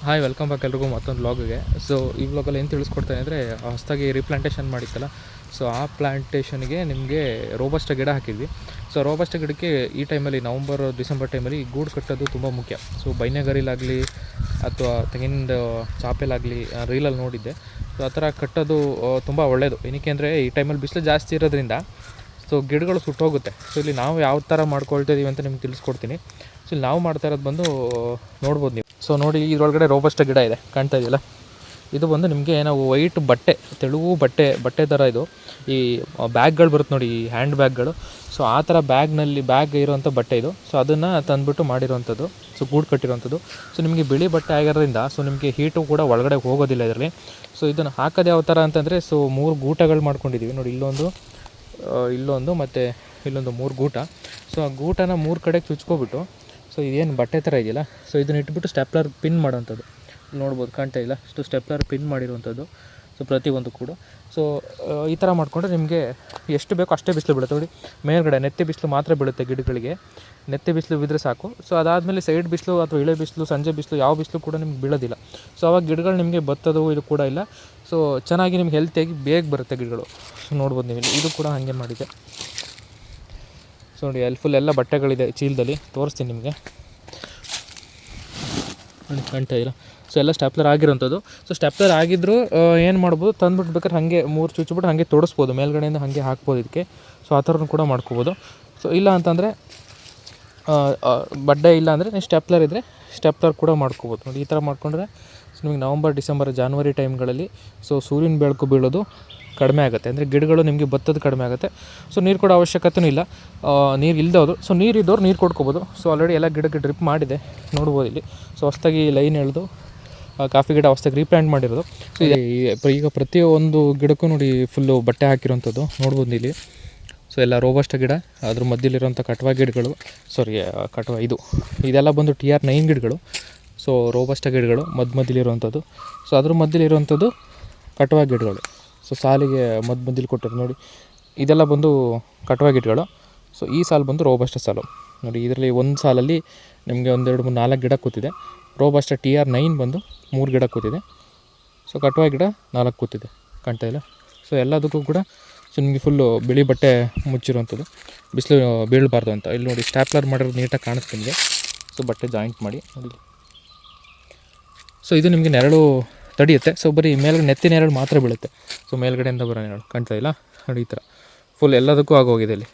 Hi, welcome back ಎಲ್ರಿಗೂ ಮತ್ತೊಂದು ವ್ಲಾಗಿಗೆ. So ಈ ವ್ಲಾಗಲ್ಲಿ ಏನು ತಿಳಿಸ್ಕೊಡ್ತೇನೆ ಅಂದರೆ, ಹೊಸದಾಗಿ ರೀಪ್ಲಾಂಟೇಷನ್ ಮಾಡಿತ್ತಲ್ಲ, ಸೊ ಆ ಪ್ಲಾಂಟೇಷನ್ಗೆ ನಿಮಗೆ ರೋಬಸ್ಟ ಗಿಡ ಹಾಕಿದ್ವಿ. ಸೊ ರೋಬಸ್ಟ ಗಿಡಕ್ಕೆ ಈ ಟೈಮಲ್ಲಿ ನವಂಬರ್ ಡಿಸೆಂಬರ್ ಟೈಮಲ್ಲಿ ಗೂಡು ಕಟ್ಟೋದು ತುಂಬ ಮುಖ್ಯ. ಸೊ ಬೈನೆಗರಿಲಾಗಲಿ ಅಥವಾ ತೆಂಗಿನ ಚಾಪೆಲಾಗಲಿ ರೀಲಲ್ಲಿ ನೋಡಿದ್ದೆ. ಸೊ ಆ ಥರ ಕಟ್ಟೋದು ತುಂಬ ಒಳ್ಳೆಯದು. ಏನಕ್ಕೆ ಅಂದರೆ ಈ ಟೈಮಲ್ಲಿ ಬಿಸಿಲು ಜಾಸ್ತಿ ಇರೋದ್ರಿಂದ ಸೊ ಗಿಡಗಳು ಸುಟ್ಟೋಗುತ್ತೆ. ಸೊ ಇಲ್ಲಿ ನಾವು ಯಾವ ಥರ ಮಾಡ್ಕೊಳ್ತಿದ್ದೀವಿ ಅಂತ ನಿಮ್ಗೆ ತಿಳಿಸ್ಕೊಡ್ತೀನಿ. ಸೊ ಇಲ್ಲಿ ನಾವು ಮಾಡ್ತಾ ಇರೋದು ಬಂದು ನೋಡ್ಬೋದು ನೀವು. ಸೊ ನೋಡಿ, ಇದರೊಳಗಡೆ ರೋಬಸ್ಟ ಗಿಡ ಇದೆ, ಕಾಣ್ತಾ ಇದೆಯಲ್ಲ. ಇದು ಬಂದು ನಿಮಗೆ ನಾವು ವೈಟ್ ಬಟ್ಟೆ, ತೆಳುವು ಬಟ್ಟೆ ಥರ ಇದು. ಈ ಬ್ಯಾಗ್ಗಳು ಬರುತ್ತೆ ನೋಡಿ, ಈ ಹ್ಯಾಂಡ್ ಬ್ಯಾಗ್ಗಳು. ಸೊ ಆ ಥರ ಬ್ಯಾಗ್ ಇರೋವಂಥ ಬಟ್ಟೆ ಇದು. ಸೊ ಅದನ್ನು ತಂದುಬಿಟ್ಟು ಮಾಡಿರೋವಂಥದ್ದು. ಸೊ ಗೂಡು ಕಟ್ಟಿರೋವಂಥದ್ದು. ಸೊ ನಿಮಗೆ ಬಿಳಿ ಬಟ್ಟೆ ಆಗಿರೋದ್ರಿಂದ ಸೊ ನಿಮಗೆ ಹೀಟು ಕೂಡ ಒಳಗಡೆ ಹೋಗೋದಿಲ್ಲ ಇದರಲ್ಲಿ. ಸೊ ಇದನ್ನು ಹಾಕೋದು ಯಾವ ಥರ ಅಂತಂದರೆ, ಸೊ 3 ಗೂಟಗಳು ಮಾಡ್ಕೊಂಡಿದ್ದೀವಿ ನೋಡಿ. ಇಲ್ಲೊಂದು ಮತ್ತು ಇಲ್ಲೊಂದು 3 ಗೂಟ. ಸೊ ಆ ಗೂಟನ 3 ಕಡೆಗೆ ಚುಚ್ಕೊಬಿಟ್ಟು, ಸೊ ಇದೇನು ಬಟ್ಟೆ ಥರ ಇದೆಯಲ್ಲ, ಸೊ ಇದನ್ನ ಇಟ್ಬಿಟ್ಟು ಸ್ಟೆಪ್ಲರ್ ಪಿನ್ ಮಾಡೋವಂಥದ್ದು. ನೋಡ್ಬೋದು, ಕಾಣ್ತಾ ಇಲ್ಲ, ಅಷ್ಟು ಸ್ಟೆಪ್ಲರ್ ಪಿನ್ ಮಾಡಿರುವಂಥದ್ದು. ಸೊ ಪ್ರತಿಯೊಂದು ಕೂಡ ಸೊ ಈ ಥರ ಮಾಡಿಕೊಂಡ್ರೆ ನಿಮಗೆ ಎಷ್ಟು ಬೇಕೋ ಅಷ್ಟೇ ಬಿಸಿಲು ಬೀಳುತ್ತೆ ನೋಡಿ. ಮೇಲ್ಗಡೆ ನೆತ್ತಿ ಬಿಸಿಲು ಮಾತ್ರ ಬೀಳುತ್ತೆ ಗಿಡಗಳಿಗೆ, ನೆತ್ತಿ ಬಿಸಿಲು ಬಿದ್ದರೆ ಸಾಕು. ಸೊ ಅದಾದಮೇಲೆ ಸೈಡ್ ಬಿಸಿಲು ಅಥವಾ ಇಳೆ ಬಿಸಿಲು, ಸಂಜೆ ಬಿಸಿಲು, ಯಾವ ಬಿಸಿಲು ಕೂಡ ನಿಮ್ಗೆ ಬೀಳೋದಿಲ್ಲ. ಸೊ ಆವಾಗ ಗಿಡಗಳು ನಿಮಗೆ ಬತ್ತದು ಇದು ಕೂಡ ಇಲ್ಲ. ಸೊ ಚೆನ್ನಾಗಿ ನಿಮ್ಗೆ ಹೆಲ್ತಿಯಾಗಿ ಬೇಗ ಬರುತ್ತೆ ಗಿಡಗಳು. ಸೊ ನೋಡ್ಬೋದು ನೀವು, ಇದು ಕೂಡ ಹಾಗೆ ಮಾಡಿದೆ. ಸೊ ನೋಡಿ, ಅಲ್ಲಿ ಫುಲ್ ಎಲ್ಲ ಬಟ್ಟೆಗಳಿದೆ ಚೀಲದಲ್ಲಿ, ತೋರಿಸ್ತೀನಿ ನಿಮಗೆ. ನೋಡಿ, ಕಾಣ್ತಾ ಇಲ್ಲ. ಸೊ ಎಲ್ಲ ಸ್ಟ್ಯಾಪ್ಲರ್ ಆಗಿರೋಂಥದ್ದು. ಸೊ ಸ್ಟ್ಯಾಪ್ಲರ್ ಆಗಿದ್ದರೂ ಏನು ಮಾಡ್ಬೋದು, ತಂದುಬಿಟ್ಟು ಬೇಕಾದ್ರೆ ಹಾಗೆ 3 ಚುಚ್ಚಿಬಿಟ್ಟು ಹಾಗೆ ತೊಡಿಸ್ಬೋದು, ಮೇಲ್ಗಡೆಯಿಂದ ಹಾಗೆ ಹಾಕ್ಬೋದು ಇದಕ್ಕೆ. ಸೊ ಆ ಥರನೂ ಕೂಡ ಮಾಡ್ಕೋಬೋದು. ಸೊ ಇಲ್ಲ ಅಂತಂದರೆ ಬಡ್ಡೆ ಇಲ್ಲ ಅಂದರೆ ನೀವು ಸ್ಟೆಪ್ಲರ್ ಇದ್ದರೆ ಸ್ಟೆಪ್ಲರ್ ಕೂಡ ಮಾಡ್ಕೋಬೋದು. ನೋಡಿ, ಈ ಥರ ಮಾಡಿಕೊಂಡ್ರೆ ಸೊ ನಿಮಗೆ ನವಂಬರ್ ಡಿಸೆಂಬರ್ ಜಾನ್ವರಿ ಟೈಮ್ಗಳಲ್ಲಿ ಸೊ ಸೂರ್ಯನ ಬೆಳಕು ಬೀಳೋದು ಕಡಿಮೆ ಆಗುತ್ತೆ. ಅಂದರೆ ಗಿಡಗಳು ನಿಮಗೆ ಬತ್ತೋದು ಕಡಿಮೆ ಆಗುತ್ತೆ. ಸೊ ನೀರು ಕೊಡೋ ಅವಶ್ಯಕತೆಯೂ ಇಲ್ಲ. ನೀರು ಇಲ್ದವರು, ಸೊ ನೀರು ಇದ್ದವ್ರು ನೀರು ಕೊಡ್ಕೋಬೋದು. ಸೊ ಆಲ್ರೆಡಿ ಎಲ್ಲ ಗಿಡಕ್ಕೆ ಡ್ರಿಪ್ ಮಾಡಿದೆ, ನೋಡ್ಬೋದು ಇಲ್ಲಿ. ಸೊ ಹೊಸದಾಗಿ ಲೈನ್ ಎಳೆದು ಕಾಫಿ ಗಿಡ ಹೊಸದಾಗಿ ರೀಪ್ಲಾಂಟ್ ಮಾಡಿರೋದು. ಸೊ ಈಗ ಪ್ರತಿಯೊಂದು ಗಿಡಕ್ಕೂ ನೋಡಿ ಫುಲ್ಲು ಬಟ್ಟೆ ಹಾಕಿರೋಂಥದ್ದು ನೋಡ್ಬೋದು ಇಲ್ಲಿ. ಸೊ ಎಲ್ಲ ರೋಬಸ್ಟ ಗಿಡ, ಅದ್ರ ಮಧ್ಯಲಿರೋಂಥ ಕಟ್ವಾ ಗಿಡಗಳು, ಇದೆಲ್ಲ ಬಂದು TR9 ಗಿಡಗಳು. ಸೊ ರೋಬಸ್ಟ ಗಿಡಗಳು ಮಧ್ಯಲಿರುವಂಥದ್ದು. ಸೊ ಅದ್ರ ಮಧ್ಯಲಿರುವಂಥದ್ದು ಕಟ್ವಾ ಗಿಡಗಳು. ಸೊ ಸಾಲಿಗೆ ಮಧ್ಯಲಿ ಕೊಟ್ಟರು ನೋಡಿ, ಇದೆಲ್ಲ ಬಂದು ಕಟ್ವಾ ಗಿಡಗಳು. ಸೊ ಈ ಸಾಲು ಬಂದು ರೋಬಸ್ಟ ಸಾಲು ನೋಡಿ. ಇದರಲ್ಲಿ ಒಂದು ಸಾಲಲ್ಲಿ ನಿಮಗೆ 1 2 3 4 ಗಿಡ ಕೂತಿದೆ. ರೋಬಸ್ಟ TR9 ಬಂದು 3 ಗಿಡ ಕೂತಿದೆ. ಸೊ ಕಟ್ವಾ ಗಿಡ 4 ಕೂತಿದೆ, ಕಾಣ್ತಾ ಇಲ್ಲ. ಸೊ ಎಲ್ಲದಕ್ಕೂ ಕೂಡ ಸೊ ನಿಮಗೆ ಫುಲ್ಲು ಬಿಳಿ ಬಟ್ಟೆ ಮುಚ್ಚಿರುವಂಥದ್ದು, ಬಿಸಿಲು ಬೀಳಬಾರ್ದು ಅಂತ. ಇಲ್ಲಿ ನೋಡಿ, ಸ್ಟ್ಯಾಪ್ಲರ್ ಮಾಡಿರೋದು ನೀಟಾಗಿ ಕಾಣಿಸ್ತು ನಿಮಗೆ. ಸೊ ಬಟ್ಟೆ ಜಾಯಿಂಟ್ ಮಾಡಿ ನೋಡಿ. ಸೊ ಇದು ನಿಮಗೆ ನೆರಳು ತಡೆಯುತ್ತೆ. ಸೊ ಬರೀ ಮೇಲ್ಗಡೆ ನೆತ್ತಿ ನೆರಳು ಮಾತ್ರ ಬೀಳುತ್ತೆ. ಸೊ ಮೇಲ್ಗಡೆಯಿಂದ ಬರೋ ನೆರಳು ಕಾಣ್ತಾ ಇಲ್ಲ ನೋಡಿ. ಈ ಥರ ಫುಲ್ ಎಲ್ಲದಕ್ಕೂ ಆಗೋಗಿದೆ ಇಲ್ಲಿ.